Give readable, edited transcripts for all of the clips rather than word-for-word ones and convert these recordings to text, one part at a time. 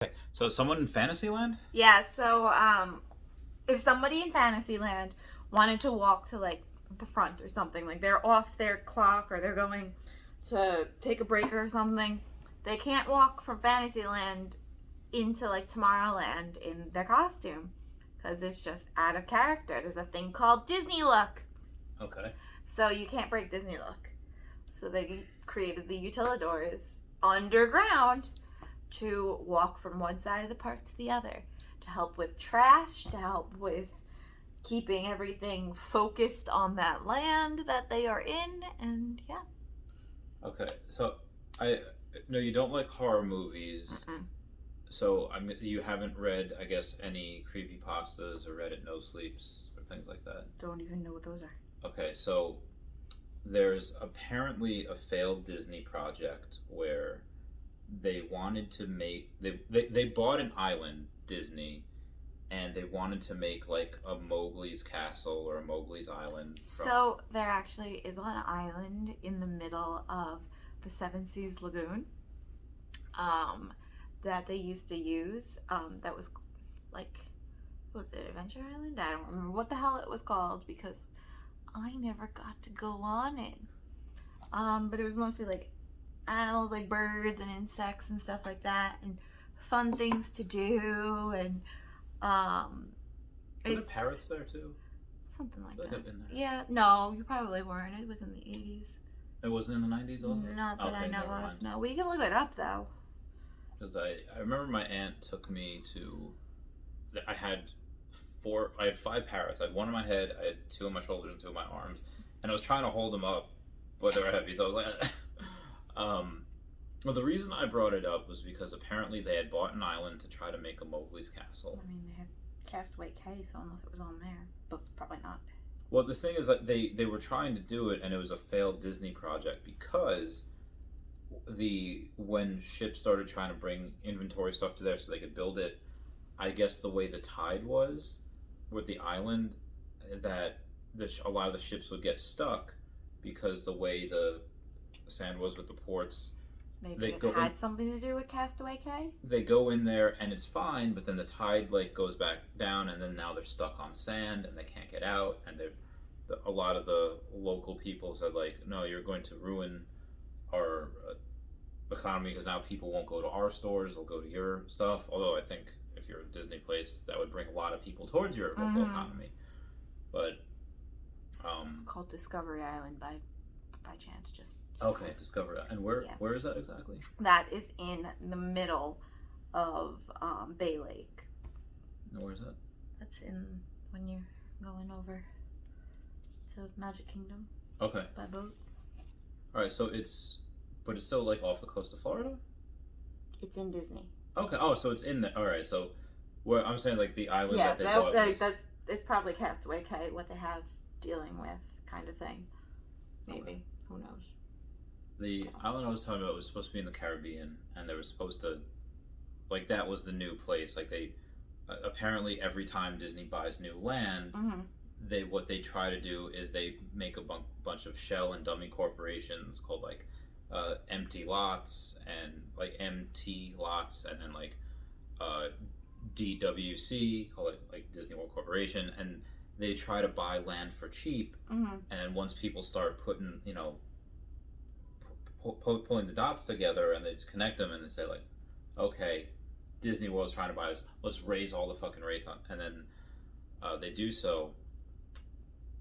Okay. So someone in Fantasyland? Yeah, so if somebody in Fantasyland wanted to walk to like the front or something, like they're off their clock or they're going to take a break or something, they can't walk from Fantasyland into like Tomorrowland in their costume because it's just out of character. There's a thing called Disney look. Okay. So you can't break Disney look. So they created the utilidors underground to walk from one side of the park to the other, to help with trash, to help with keeping everything focused on that land that they are in, and yeah. Okay. So I no, you don't like horror movies. Mm-mm. So you haven't read, I guess, any creepy pastas or Reddit no sleeps or things like that. Don't even know what those are. Okay, so there's apparently a failed Disney project where they wanted to make they bought an island, Disney, and they wanted to make like a Mowgli's Castle or a Mowgli's Island from. So there actually is an island in the middle of the Seven Seas Lagoon um, that they used to use. That was like, what was it, Adventure Island? I don't remember what the hell it was called because I never got to go on it. But it was mostly like animals, like birds and insects and stuff like that, and fun things to do. And Were there it's parrots there too? something I like feel like that. I've been there. Yeah, no, you probably weren't. It was in the 80s. It wasn't in the 90s also? Not that Okay, I know never of. mind. No, we can look it up though. Because I remember my aunt took me to. I had I had five parrots. I had one in my head, I had two on my shoulders and two on my arms. And I was trying to hold them up, but they were heavy, so I was like. Well, the reason I brought it up was because apparently they had bought an island to try to make a Mowgli's Castle. I mean, they had Castaway K, so unless it was on there, but probably not. Well, the thing is that they were trying to do it, and it was a failed Disney project because when ships started trying to bring inventory stuff to there so they could build it, I guess the way the tide was with the island, that a lot of the ships would get stuck because the way the sand was with the ports. Maybe it had something to do with Castaway K? They go in there and it's fine, but then the tide like goes back down, and then now they're stuck on sand and they can't get out. And a lot of the local people said like, no, you're going to ruin our economy because now people won't go to our stores; they'll go to your stuff. Although I think if you're a Disney place, that would bring a lot of people towards your local economy. But it's called Discovery Island by chance. Just okay, discover that. And where is that exactly? That is in the middle of Bay Lake. And where is that? That's when you're going over to Magic Kingdom. Okay. By boat. All right, so but it's still like off the coast of Florida. It's in Disney. Okay. Oh, so it's in there. All right. So, where I'm saying like the island that they bought. It's probably Castaway K, what they have dealing with, kind of thing. Maybe. Okay. Who knows? The island I was talking about was supposed to be in the Caribbean, and they were supposed to, like, that was the new place. Like they, apparently every time Disney buys new land, what they try to do is they make a bunch of shell and dummy corporations called like empty lots and like MT lots, and then like DWC, call it like Disney World Corporation, and they try to buy land for cheap. And then once people start putting, pulling the dots together, and they just connect them, and they say like, okay, Disney World's trying to buy this, let's raise all the fucking rates on, and then they do so.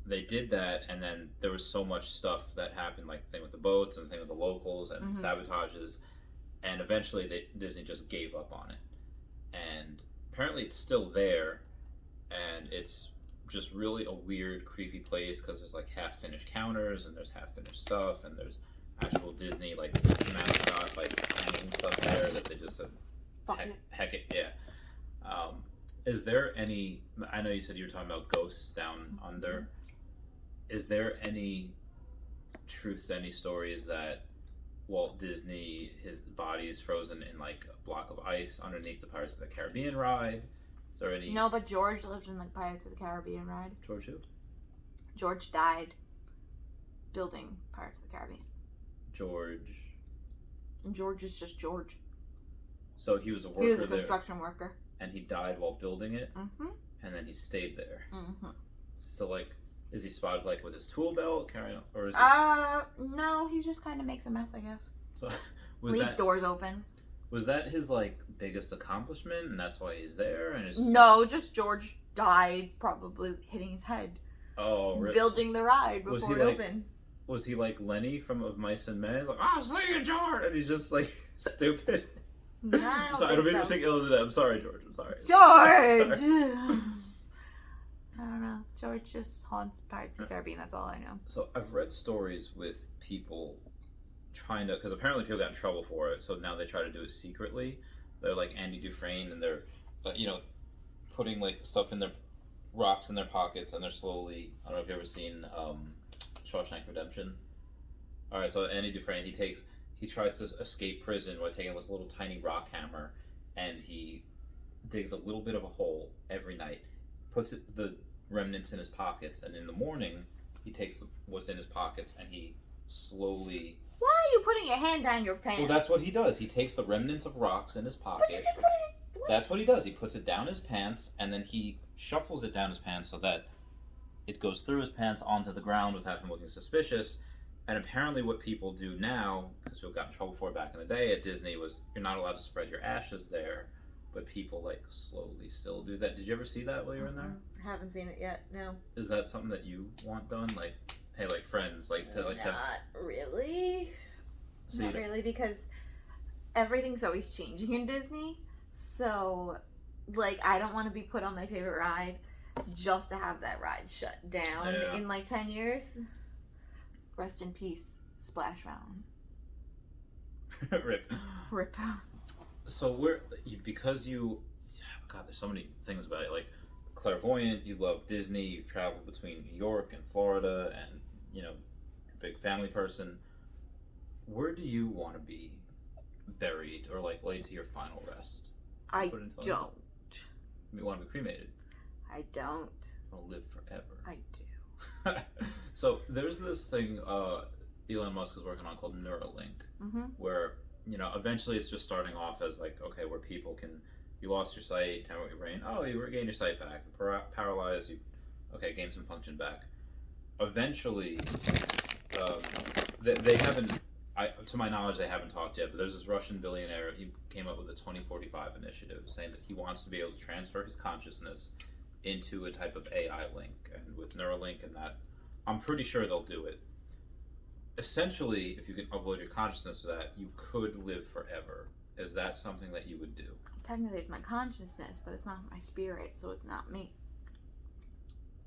They did that, and then there was so much stuff that happened, like the thing with the boats and the thing with the locals and sabotages, and eventually Disney just gave up on it. And apparently it's still there, and it's just really a weird, creepy place because there's like half-finished counters, and there's half-finished stuff, and there's actual Disney like mascot like hanging stuff there that they just said, heck it, yeah. Is there any? I know you said you were talking about ghosts down under. Is there any truth to any stories that Walt Disney, his body is frozen in like a block of ice underneath the Pirates of the Caribbean ride? Is there any? No, but George lives in the Pirates of the Caribbean ride. George who? George died building Pirates of the Caribbean. George. And George is just George. So he was a worker He was a there, construction worker. and he died while building it, Mm-hmm. and then he stayed there. Mm-hmm. So, like, is he spotted, like, with his tool belt carrying, or is he... No, he just kind of makes a mess, I guess. So, Leaves doors open. Was that his, like, biggest accomplishment, and that's why he's there? And it's just No, just George died, probably hitting his head. Oh, really? Building the ride before it opened. Was he like Lenny from Of Mice and Men? He's like, "Oh, see you, George," and he's just like stupid. No, I'm sorry, I don't mean to take ill of that. I'm sorry, George. I'm sorry. George. I don't know. George just haunts Pirates of the Caribbean. That's all I know. So I've read stories with people trying to, because apparently people got in trouble for it. So now they try to do it secretly. They're like Andy Dufresne, and they're, putting like stuff in their rocks in their pockets, and they're slowly. I don't know if you've ever seen Shawshank Redemption. All right, so Andy Dufresne, he tries to escape prison by taking this little tiny rock hammer, and he digs a little bit of a hole every night, puts the remnants in his pockets, and in the morning he takes what's in his pockets and he slowly. Why are you putting your hand down your pants? Well, that's what he does. He takes the remnants of rocks in his pocket. That's what he does. He puts it down his pants, and then he shuffles it down his pants so that it goes through his pants onto the ground without him looking suspicious. And apparently what people do now, because people got in trouble for it back in the day at Disney, was you're not allowed to spread your ashes there, but people like slowly still do that. Did you ever see that while you were in there? I haven't seen it yet, no. Is that something that you want done? Like, hey, like friends, like to like Not really. So Not really, because everything's always changing in Disney. So, like, I don't want to be put on my favorite ride just to have that ride shut down in like 10 years. Rest in peace, Splash Mountain. Rip. So because God, there's so many things about it. Like clairvoyant, you love Disney, you travel between New York and Florida, and you're a big family person. Where do you want to be buried or like laid to your final rest? I don't. You want to be cremated? I don't. Want to live forever? I do. So there's this thing Elon Musk is working on called Neurolink, where eventually it's just starting off as like, okay, where people can, you lost your sight, time with your brain, oh, you regain your sight back, paralyzed, you gain some function back. Eventually, they haven't. To my knowledge, they haven't talked yet, but there's this Russian billionaire. He came up with a 2045 initiative saying that he wants to be able to transfer his consciousness into a type of AI link. And with Neuralink and that, I'm pretty sure they'll do it. Essentially, if you can upload your consciousness to that, you could live forever. Is that something that you would do? Technically, it's my consciousness, but it's not my spirit, so it's not me.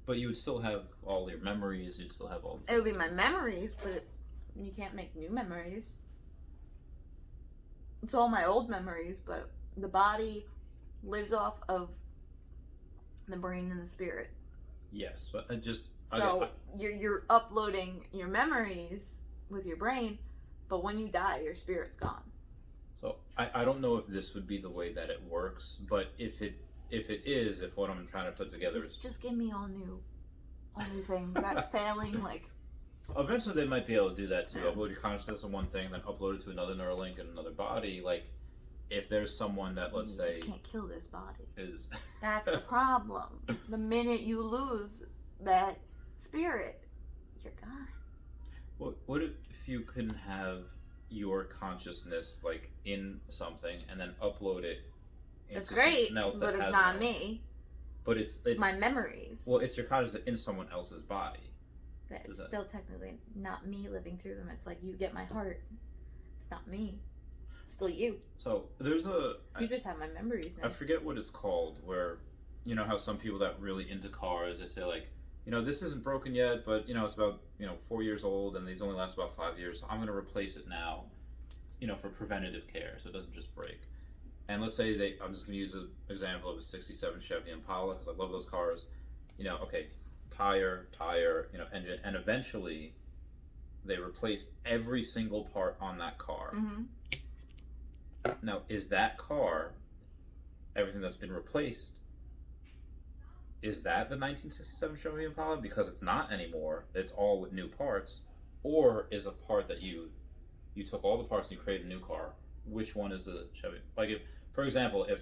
But you would still have all your memories. You'd still have all the It would be my memories, but you can't make new memories. It's all my old memories, but the body lives off of the brain and the spirit. Yes, but you're uploading your memories with your brain, but when you die, your spirit's gone. So I don't know if this would be the way that it works, but if what I'm trying to put together is just give me all new things. That's failing. Like eventually they might be able to do that too. Upload your consciousness on one thing, then upload it to another Neuralink in another body. Like if there's someone that let's say just can't kill this body. That's the problem. The minute you lose that spirit, you're gone. What if you couldn't have your consciousness like in something and then upload it into something else but it's not me. But it's my memories. Well, it's your consciousness in someone else's body. It's still technically not me living through them. It's like you get my heart. It's not me. It's still you. So there's you just have my memories now. I forget what it's called, where how some people that really into cars, they say like, this isn't broken yet, but it's about 4 years old and these only last about 5 years, so I'm going to replace it now, for preventative care, so it doesn't just break. And let's say I'm just going to use an example of a 67 Chevy Impala because I love those cars. Tire, engine, and eventually they replace every single part on that car. Now, is that car, everything that's been replaced, is that the 1967 Chevy Impala? Because it's not anymore. It's all with new parts. Or is a part that you took all the parts and you created a new car? Which one is the Chevy? Like, for example, if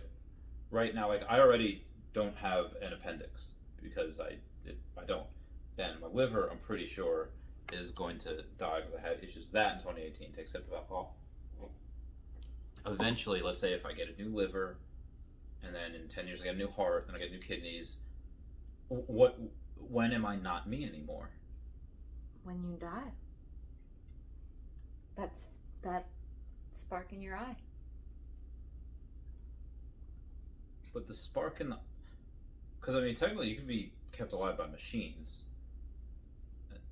right now, like I already don't have an appendix because I don't, and my liver, I'm pretty sure, is going to die because I had issues with that in 2018. Take a sip of alcohol. Eventually, let's say if I get a new liver, and then in 10 years I get a new heart, and I get new kidneys, when am I not me anymore? When you die. That's that spark in your eye. But the spark in the... Because, I mean, technically you can be kept alive by machines.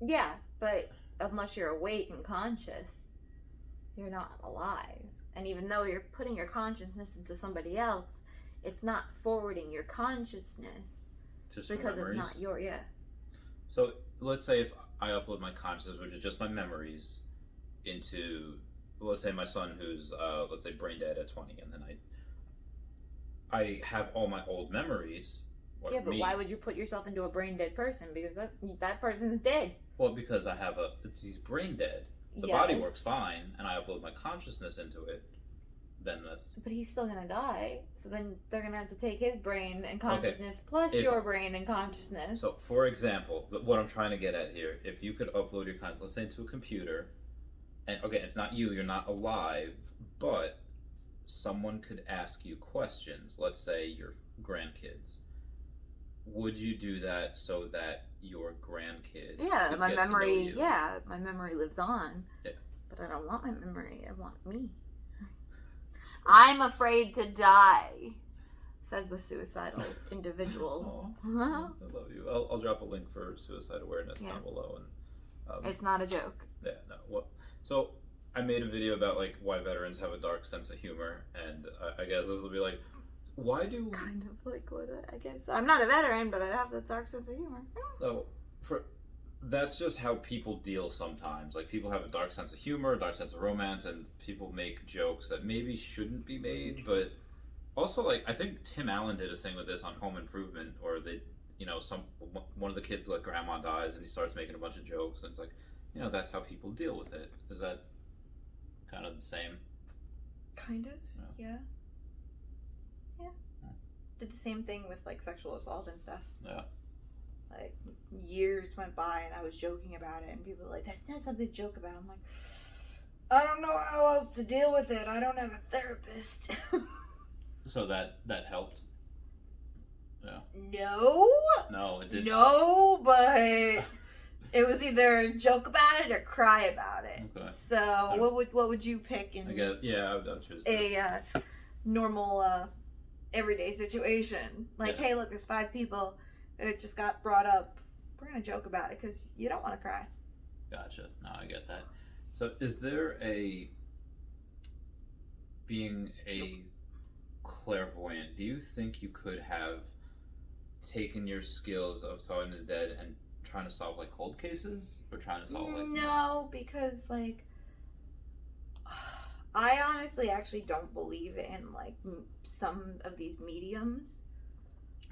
Yeah, but unless you're awake and conscious, you're not alive. And even though you're putting your consciousness into somebody else, it's not forwarding your consciousness Just because memories. it's not your, yeah. So let's say if I upload my consciousness, which is just my memories, into, let's say my son who's, let's say brain dead at 20, and then I have all my old memories. Yeah, but why would you put yourself into a brain dead person? Because that person's dead. Well, because he's brain dead. The body works fine, and I upload my consciousness into it. Then that's. But he's still gonna die. So then they're gonna have to take his brain and consciousness plus your brain and consciousness. So, for example, what I'm trying to get at here, if you could upload your consciousness, let's say, into a computer, and okay, it's not you, you're not alive, but someone could ask you questions. Let's say your grandkids. Would you do that so that your grandkids? Yeah, could my get to know memory. you? Yeah, my memory lives on. Yeah. But I don't want my memory. I want me. I'm afraid to die, says the suicidal individual. I love you. I'll drop a link for suicide awareness down below, and it's not a joke. Yeah, no. What? So I made a video about like why veterans have a dark sense of humor, and I guess this will be like, why do kind of like what I guess I'm not a veteran, but I have the dark sense of humor. So that's just how people deal sometimes. Like people have a dark sense of humor, a dark sense of romance, and people make jokes that maybe shouldn't be made. But also, like I think Tim Allen did a thing with this on Home Improvement, or they, one of the kids like grandma dies, and he starts making a bunch of jokes, and it's like, that's how people deal with it. Is that kind of the same? Kind of, yeah. Did the same thing with like sexual assault and stuff. Yeah. Like years went by and I was joking about it, and people were like, "That's not something to joke about." I'm like, I don't know how else to deal with it. I don't have a therapist. So that helped. Yeah. No, it didn't. No, but it was either joke about it or cry about it. Okay. So what would you pick in? I guess I'd choose a normal everyday situation. Like, hey, look, there's 5 people. It just got brought up. We're gonna joke about it because you don't want to cry. Gotcha. No, I get that. So, is there being a clairvoyant? Do you think you could have taken your skills of talking to the dead and trying to solve like cold cases, or trying to solve like? No, because like I honestly actually don't believe in like some of these mediums.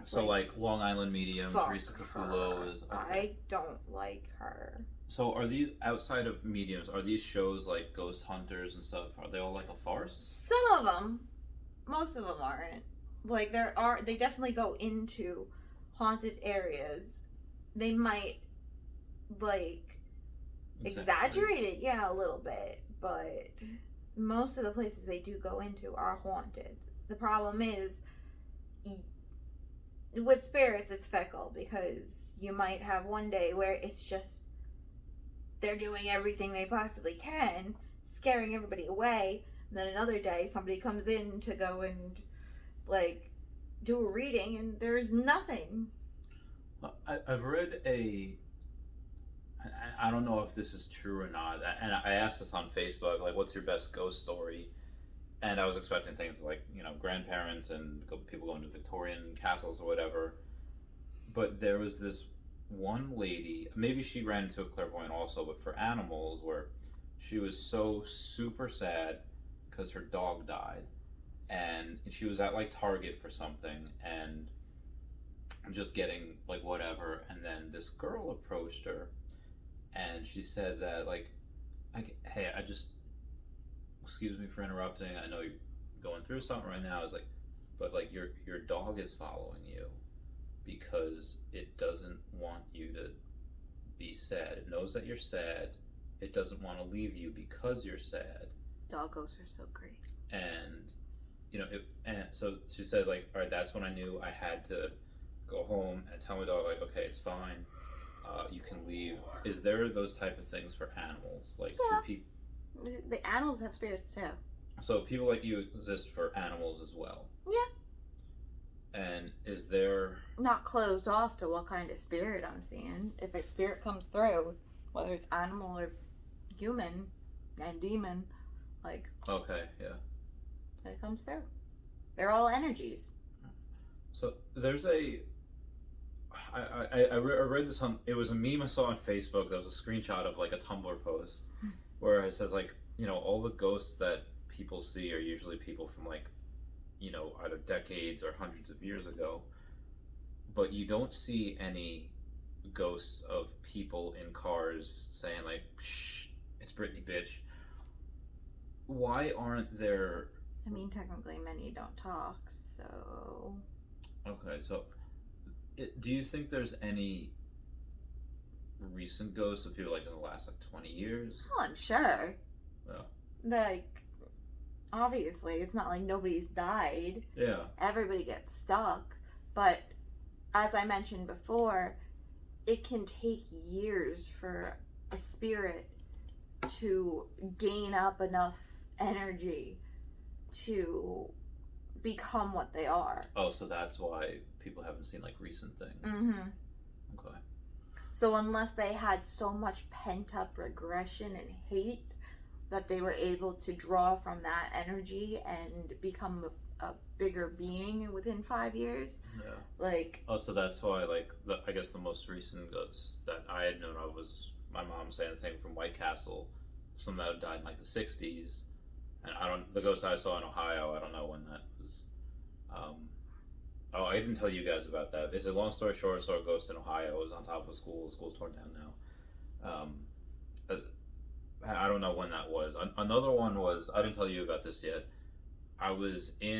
So like Long Island mediums, Risa Capullo is. Okay. I don't like her. So are these outside of mediums? Are these shows like Ghost Hunters and stuff? Are they all like a farce? Some of them, most of them aren't. Like they definitely go into haunted areas. They might like exaggerate it, a little bit, but most of the places they do go into are haunted. The problem is with spirits, it's fickle, because you might have one day where it's just they're doing everything they possibly can, scaring everybody away, and then another day somebody comes in to go and like do a reading and there's nothing. I've read I don't know if this is true or not, and I asked this on Facebook, like, what's your best ghost story? And I was expecting things like, grandparents and people going to Victorian castles or whatever. But there was this one lady, maybe she ran into a clairvoyant also, but for animals, where she was so super sad because her dog died. And she was at like Target for something and just getting like whatever. And then this girl approached her and she said that like, hey, excuse me for interrupting. I know going through something right now. Is like, but like your dog is following you because it doesn't want you to be sad. It knows that you're sad. It doesn't want to leave you because you're sad. Doggos are so great. And and so she said, like, all right, that's when I knew I had to go home and tell my dog, like, okay, it's fine. You can leave. Is there those type of things for animals? Like, yeah. The animals have spirits too. So people like you exist for animals as well. Yeah. And is there not closed off to what kind of spirit I'm seeing? If a spirit comes through, whether it's animal or human and demon, like okay, yeah, it comes through. They're all energies. So there's I read this on, it was a meme I saw on Facebook. That was a screenshot of like a Tumblr post where it says, like, all the ghosts that people see are usually people from, like, either decades or hundreds of years ago, but you don't see any ghosts of people in cars saying, like, shh, it's Britney, bitch. Why aren't there... I mean, technically many don't talk, so... Okay, so do you think there's any recent ghosts of people, like, in the last, like, 20 years? Oh, I'm sure. Yeah. Like, obviously, it's not like nobody's died. Yeah. Everybody gets stuck. But, as I mentioned before, it can take years for a spirit to gain up enough energy to become what they are. Oh, so that's why people haven't seen, like, recent things. Mm-hmm. Okay. So unless they had so much pent-up regression and hate that they were able to draw from that energy and become a bigger being within 5 years. Yeah. Like... Oh, so that's why, like, I guess the most recent ghost that I had known of was my mom saying the thing from White Castle, some that died in, like, the 60s. And the ghost I saw in Ohio, I don't know when that was. Oh, I didn't tell you guys about that. It's a long story short, I saw a ghost in Ohio. It was on top of a school. The school's torn down now. I don't know when that was. Another one was, I didn't tell you about this yet. It was at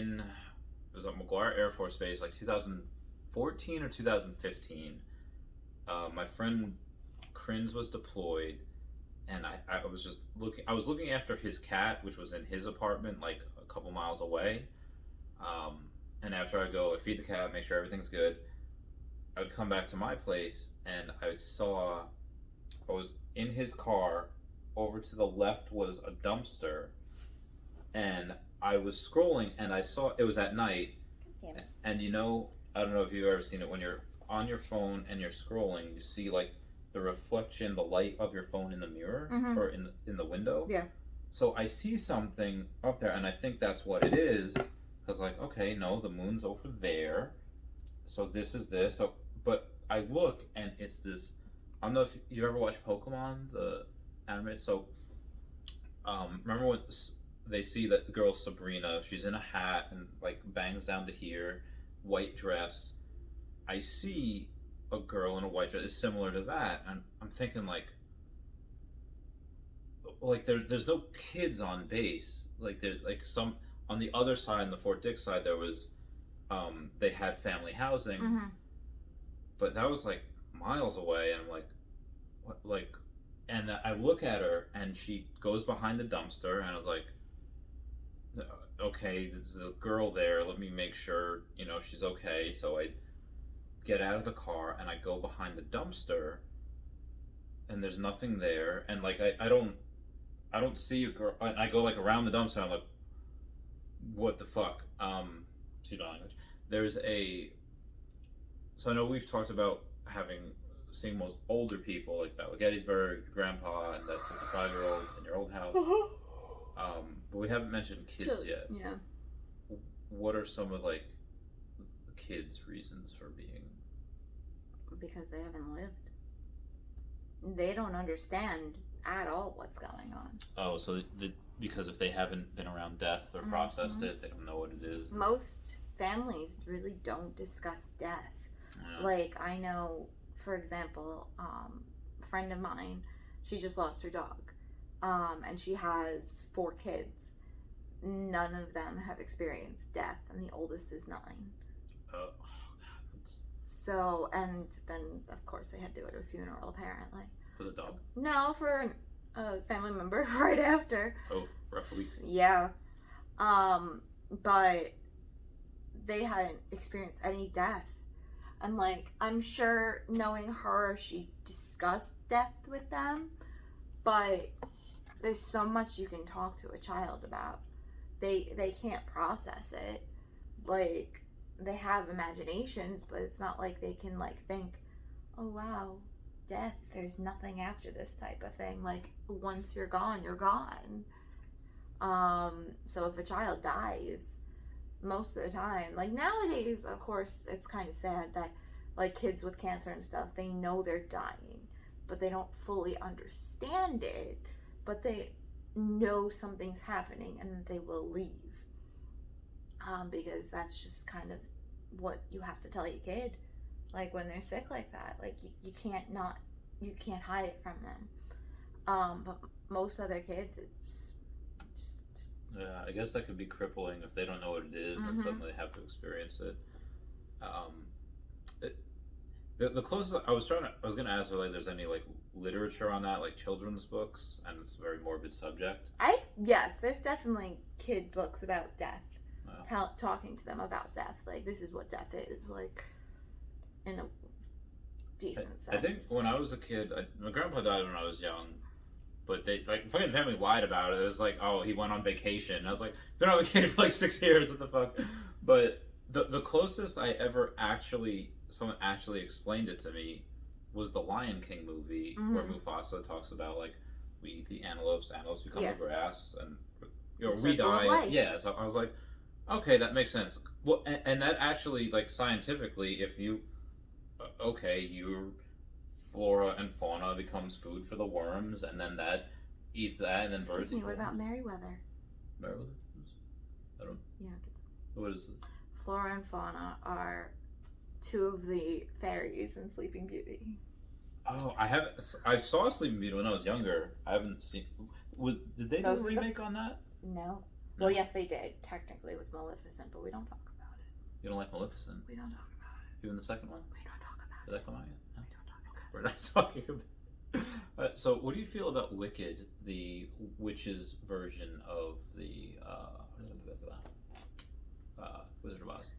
McGuire Air Force Base, like 2014 or 2015. My friend Krins was deployed, and I was just looking after his cat, which was in his apartment, like a couple miles away. And after I go, I feed the cat, make sure everything's good. I would come back to my place, and I was in his car. Over to the left was a dumpster, and I was scrolling, and I saw, it was at night. Damn it. And I don't know if you've ever seen it, when you're on your phone and you're scrolling, you see, like, the reflection, the light of your phone in the mirror, mm-hmm. or in the window. Yeah. So I see something up there, and I think that's what it is. I was like, okay, no, the moon's over there, so this is this. So, but I look, and it's this. I don't know if you ever watched Pokemon, the anime. So, remember when they see that the girl Sabrina, she's in a hat and, like, bangs down to here, white dress. I see a girl in a white dress. It's similar to that, and I'm thinking, like there's no kids on base. Like, there's, like, some on the other side, on the Fort Dix side, there was they had family housing, mm-hmm. but that was, like, miles away, and I'm like, what, like. And I look at her, and she goes behind the dumpster, and I was like, okay, there's a girl there. Let me make sure, she's okay. So I get out of the car, and I go behind the dumpster, and there's nothing there. And, like, I don't see a girl. And I go, like, around the dumpster, and I'm like, what the fuck? Excuse my language. So I know we've talked about seeing most older people, like Battle of Gettysburg, your grandpa, and that 55-year-old in your old house. But we haven't mentioned kids yet. Yeah. What are some of, like, the kids' reasons for being? Because they haven't lived. They don't understand at all what's going on. Oh, so because if they haven't been around death or processed it, they don't know what it is. Most families really don't discuss death. Yeah. Like, I know, for example, a friend of mine, she just lost her dog. And she has 4 kids. none of them have experienced death, and the oldest is 9. Oh God. So, and then of course they had to go to a funeral apparently. For the dog? No, for a family member right after. Oh, rough week. Yeah. But they hadn't experienced any death. And like, I'm sure knowing her, she discussed death with them, but there's so much you can talk to a child about. They can't process it. Like, they have imaginations, but it's not like they can like think, oh wow, death, there's nothing after this type of thing. Like, once you're gone, you're gone. So if a child dies, most of the time, like nowadays, of course, it's kind of sad that like kids with cancer and stuff, they know they're dying, but they don't fully understand it, but they know something's happening and they will leave. Because that's just kind of what you have to tell your kid, like when they're sick like that. Like you can't hide it from them. But most other kids, it's just Yeah, I guess that could be crippling if they don't know what it is and suddenly they have to experience it. The closest I was gonna ask if like there's any like literature on that, like children's books, and it's a very morbid subject. Yes, there's definitely kid books about death. Wow. Talking to them about death, like this is what death is, like in a decent sense. I think when I was a kid, my grandpa died when I was young, but they like fucking family lied about it. It was like, oh, he went on vacation. And I was like, been on vacation for like 6 years. What the fuck? But the closest I ever someone actually explained it to me was the Lion King movie, where Mufasa talks about like we eat the antelopes become the grass, and we die. Yeah, so I was like, okay, that makes sense. Well, and that actually, like scientifically, if you, your flora and fauna becomes food for the worms, and then that eats that, and then birds. Excuse me, what about Merryweather? Merryweather? I don't. Yeah. What is it? Flora and fauna are 2 of the fairies in Sleeping Beauty. Oh, I saw Sleeping Beauty when I was younger. I haven't seen. Did they do a remake on that? No. Well, yes, they did, technically, with Maleficent, but we don't talk about it. You don't like Maleficent? We don't talk about it. Even the second one? We don't talk about Did that come out yet? No? We don't talk about We're not talking about. So, what do you feel about Wicked, the witches' version of the Wizard of Oz?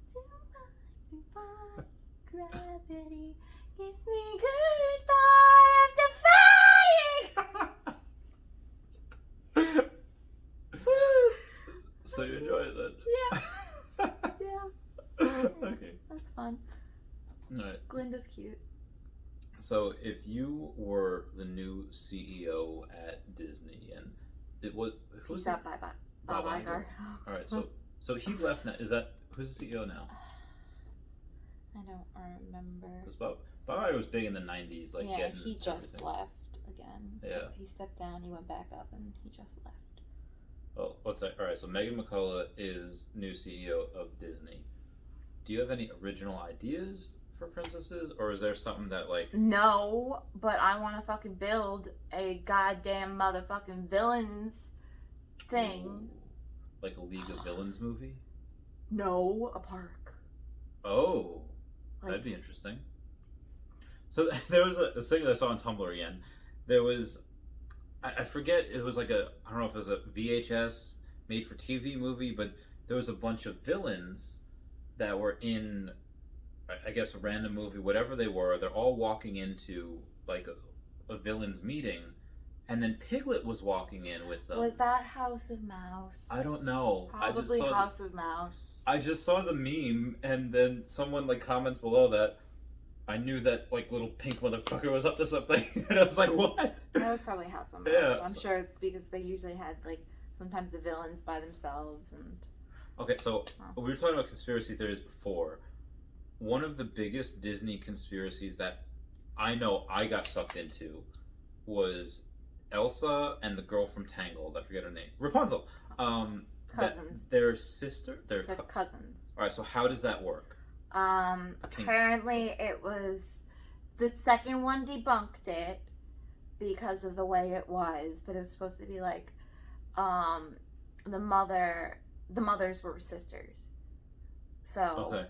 Gravity, it's me goodbye after flying. So you enjoy it then? Yeah. Yeah. Okay. That's fun. All right. Glinda's cute. So if you were the new CEO at Disney, and it was Peace out, bye. Bob Iger. All right. So he left now. Who's the CEO now? I don't remember. Because Bob Iger was big in the '90s, like yeah, getting he just everything. left again. Yeah. He stepped down. He went back up, and he just left. Well, what's that? All right. So Megan McCullagh is new CEO of Disney. Do you have any original ideas for princesses, or is there something that like? No, but I want to fucking build a goddamn motherfucking villains thing. Like a League of Villains movie? No, a park. Oh, Like, that'd be interesting. So there was a thing that I saw on Tumblr again. There was, I forget, it was like I don't know if it was a VHS made for TV movie, but there was a bunch of villains that were in, I guess, a random movie, whatever they were. They're all walking into like a villain's meeting, and then Piglet was walking in with them. Was that House of Mouse? I don't know. Probably House of Mouse. I just saw the meme, and then someone like comments below that. I knew that like little pink motherfucker was up to something, and I was like, "What?" That was probably House of Mouse. Yeah, I'm sure, because they usually had like sometimes the villains by themselves and. Okay, so we were talking about conspiracy theories before. One of the biggest Disney conspiracies that I know I got sucked into was Elsa and the girl from Tangled. I forget her name. Rapunzel. Cousins. Their sister. They're cousins. All right. So how does that work? Apparently it was the second one debunked it because of the way it was, but it was supposed to be like the mothers were sisters. So, Okay.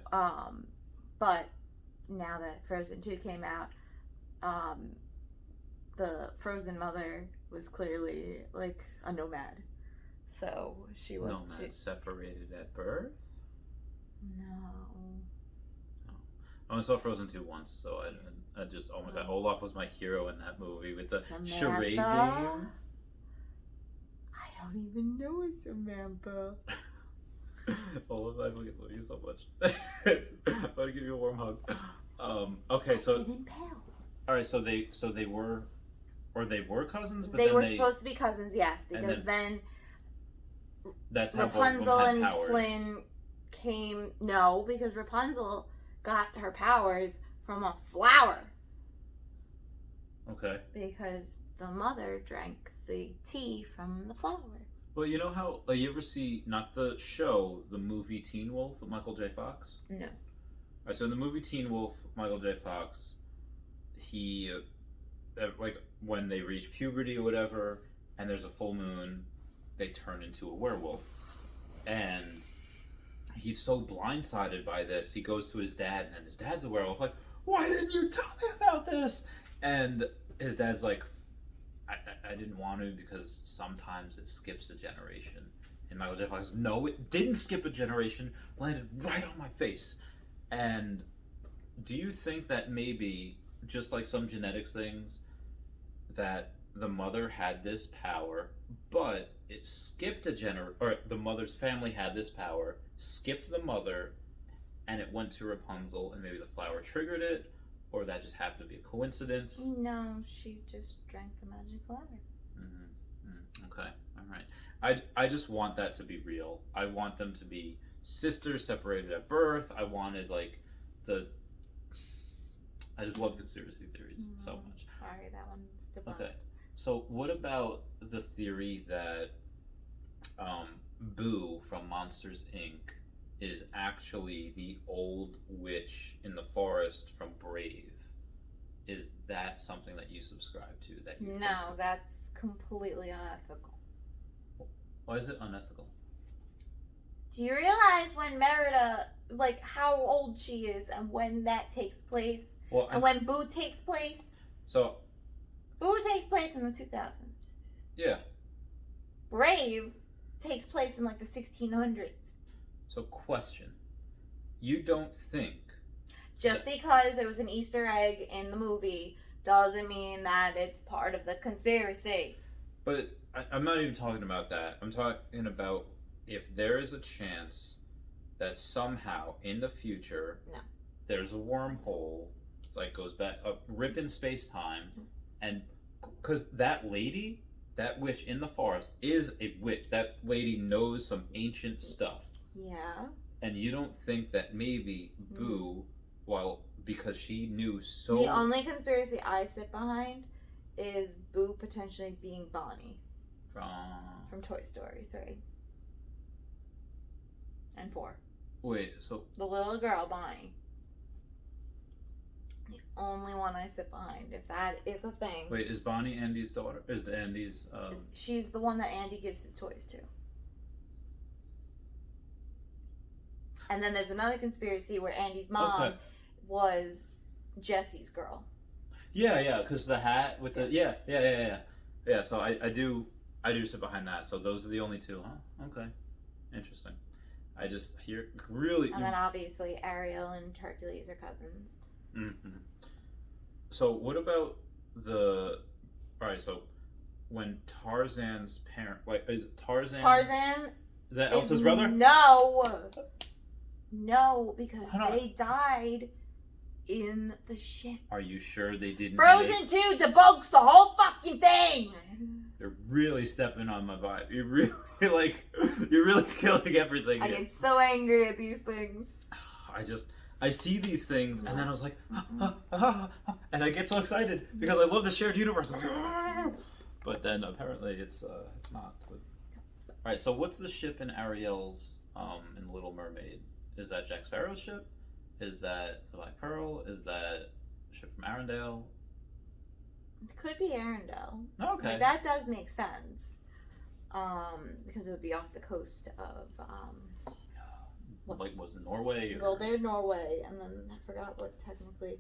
But now that Frozen 2 came out, the Frozen mother was clearly like a nomad. So she was Nomad separated at birth? No. I only saw Frozen 2 once, so I just, oh my god, Olaf was my hero in that movie with the charade game. I don't even know a Samantha. Olaf, I fucking love you so much. I want to give you a warm hug. Okay, so... Been impaled. Alright, so they were... Or they were cousins, but they then were supposed to be cousins, yes, because then that's how Rapunzel and powers. Flynn came... No, because Rapunzel got her powers from a flower. Okay. Because the mother drank the tea from the flower. Well, you know how you ever see not the show, the movie Teen Wolf with Michael J. Fox? No. Alright, so in the movie Teen Wolf, Michael J. Fox, he like when they reach puberty or whatever, and there's a full moon, they turn into a werewolf, and he's so blindsided by this, he goes to his dad, and his dad's a werewolf, like, why didn't you tell me about this? And his dad's like, I didn't want to because sometimes it skips a generation. And Michael J. Fox, no, it didn't skip a generation, landed right on my face. And do you think that maybe, just like some genetics things, that the mother had this power, but it skipped or the mother's family had this power, skipped the mother, and it went to Rapunzel, and maybe the flower triggered it, or that just happened to be a coincidence? No, she just drank the magic flower. Okay, all right. I just want that to be real. I want them to be sisters separated at birth. I wanted like I just love conspiracy theories so much. Sorry, that one's debunked. Okay, so what about the theory that Boo from Monsters Inc. is actually the old witch in the forest from Brave? Is that something that you subscribe to? That you No, that's completely unethical. Why is it unethical? Do you realize when Merida, like how old she is and when that takes place? Well, and when Boo takes place? So, Boo takes place in the 2000s. Yeah. Brave takes place in like the 1600s. So, question. You don't think... Just because there was an Easter egg in the movie doesn't mean that it's part of the conspiracy. But I'm not even talking about that. I'm talking about if there is a chance that somehow in the future there's a wormhole, it's like goes back, a rip in space-time, and because that lady, that witch in the forest, is a witch. That lady knows some ancient stuff. Yeah. And you don't think that maybe Boo, because she knew so... The only conspiracy I sit behind is Boo potentially being Bonnie. From Toy Story 3. And 4. Wait, so... The little girl, Bonnie. The only one I sit behind, if that is a thing. Wait, is Bonnie Andy's daughter? Is Andy's... She's the one that Andy gives his toys to. And then there's another conspiracy where Andy's mom was Jesse's girl. Yeah, because the hat with the... Yeah, so I do sit behind that. So those are the only two, huh? Okay. Interesting. I just hear really... And then obviously Ariel and Hercules are cousins. Mm-hmm. So what about the... Alright, so when Tarzan's parent... Like, is Tarzan... Is that Elsa's brother? No, because they died in the ship. Are you sure they didn't... Frozen 2 debunks the whole fucking thing! You're really stepping on my vibe. You're really killing everything. I get so angry at these things. I see these things, and then I was like, and I get so excited because I love the shared universe. But then apparently it's not. All right, so what's the ship in Ariel's in Little Mermaid? Is that Jack Sparrow's ship? Is that the Black Pearl? Is that a ship from Arendelle? It could be Arendelle. Okay. Like, that does make sense. because it would be off the coast of Like, was it Norway? Or... well, they're Norway, and then I forgot what technically.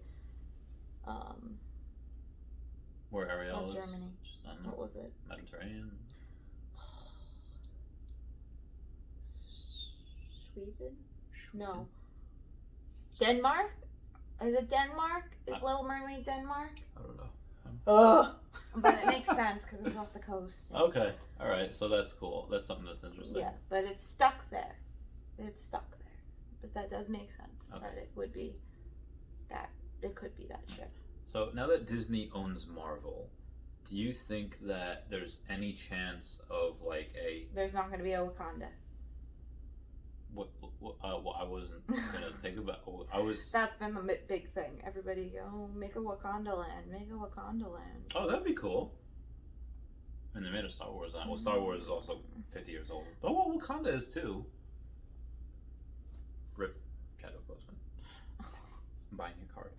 Where Ariel not is? Germany. What was it? Mediterranean. Sweden? No. Denmark? Is it Denmark? Is Little Mermaid Denmark? I don't know. Ugh. But it makes sense because it was off the coast. Okay. All right. So that's cool. That's something that's interesting. Yeah, but it's stuck there. It's stuck there. But that does make sense. Okay. That it would be that. It could be that ship. So now that Disney owns Marvel, do you think that there's any chance of like a... There's not going to be a Wakanda. Well, I wasn't gonna think about. I was. That's been the big thing. Everybody go make a Wakanda land. Make a Wakanda land. Oh, that'd be cool. And they made a Star Wars land. Well, Star Wars is also 50 years old. But well, Wakanda is too. Rip, Chadwick Boseman. I'm buying your card.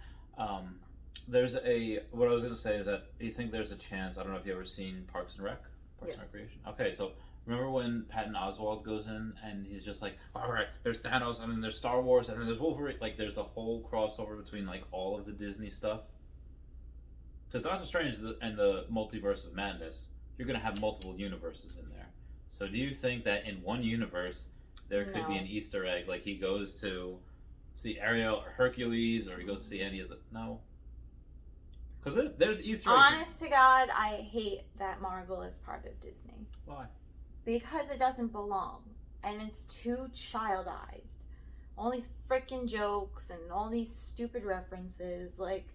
There's a. What I was gonna say is that you think there's a chance. I don't know if you ever seen Parks and Rec. Parks and Recreation. Okay, so. Remember when Patton Oswalt goes in and he's just like, all right, there's Thanos and then there's Star Wars and then there's Wolverine. Like, there's a whole crossover between like all of the Disney stuff. Because Doctor Strange and the Multiverse of Madness, you're gonna have multiple universes in there. So do you think that in one universe there could be an Easter egg, like he goes to see Ariel or Hercules, or he goes to see any of the Because there's Easter eggs. Honest to God, I hate that Marvel is part of Disney. Why? Because it doesn't belong. And it's too childized. All these freaking jokes and all these stupid references. Like,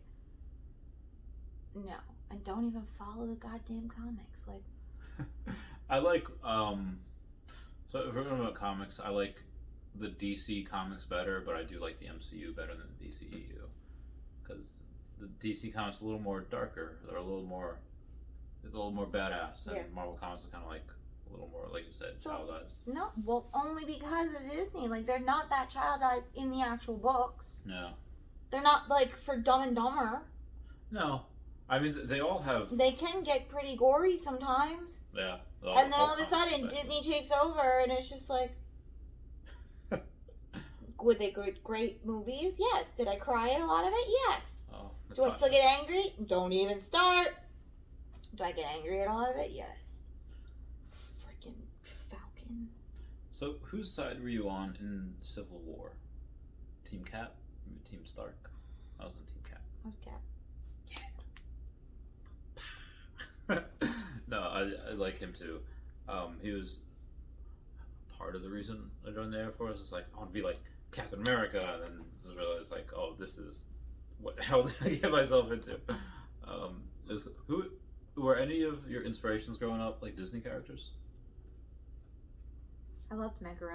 no. And don't even follow the goddamn comics. Like, I like, so if we're talking about comics, I like the DC comics better, but I do like the MCU better than the DCEU. Because the DC comics are a little more darker. They're a little more, it's a little more badass. And Marvel comics are kind of like, a little more, like you said, childized. No, well, only because of Disney. Like, they're not that childized in the actual books. No. They're not, like, for Dumb and Dumber. No. I mean, they all have... They can get pretty gory sometimes. Yeah. And then all of a sudden, Disney takes over, and it's just like... Would they great movies? Yes. Did I cry at a lot of it? Yes. Oh, do I still get angry? Don't even start. Do I get angry at a lot of it? Yes. Falcon. So, whose side were you on in Civil War? Team Cap? Or Team Stark? I was on Team Cap. I was Cap. Yeah. No, I like him too. He was part of the reason I joined the Air Force. It's like, I want to be like Captain America, and then I realized, like, oh, this is what the hell did I get myself into? Who were any of your inspirations growing up, like Disney characters? I loved Megara.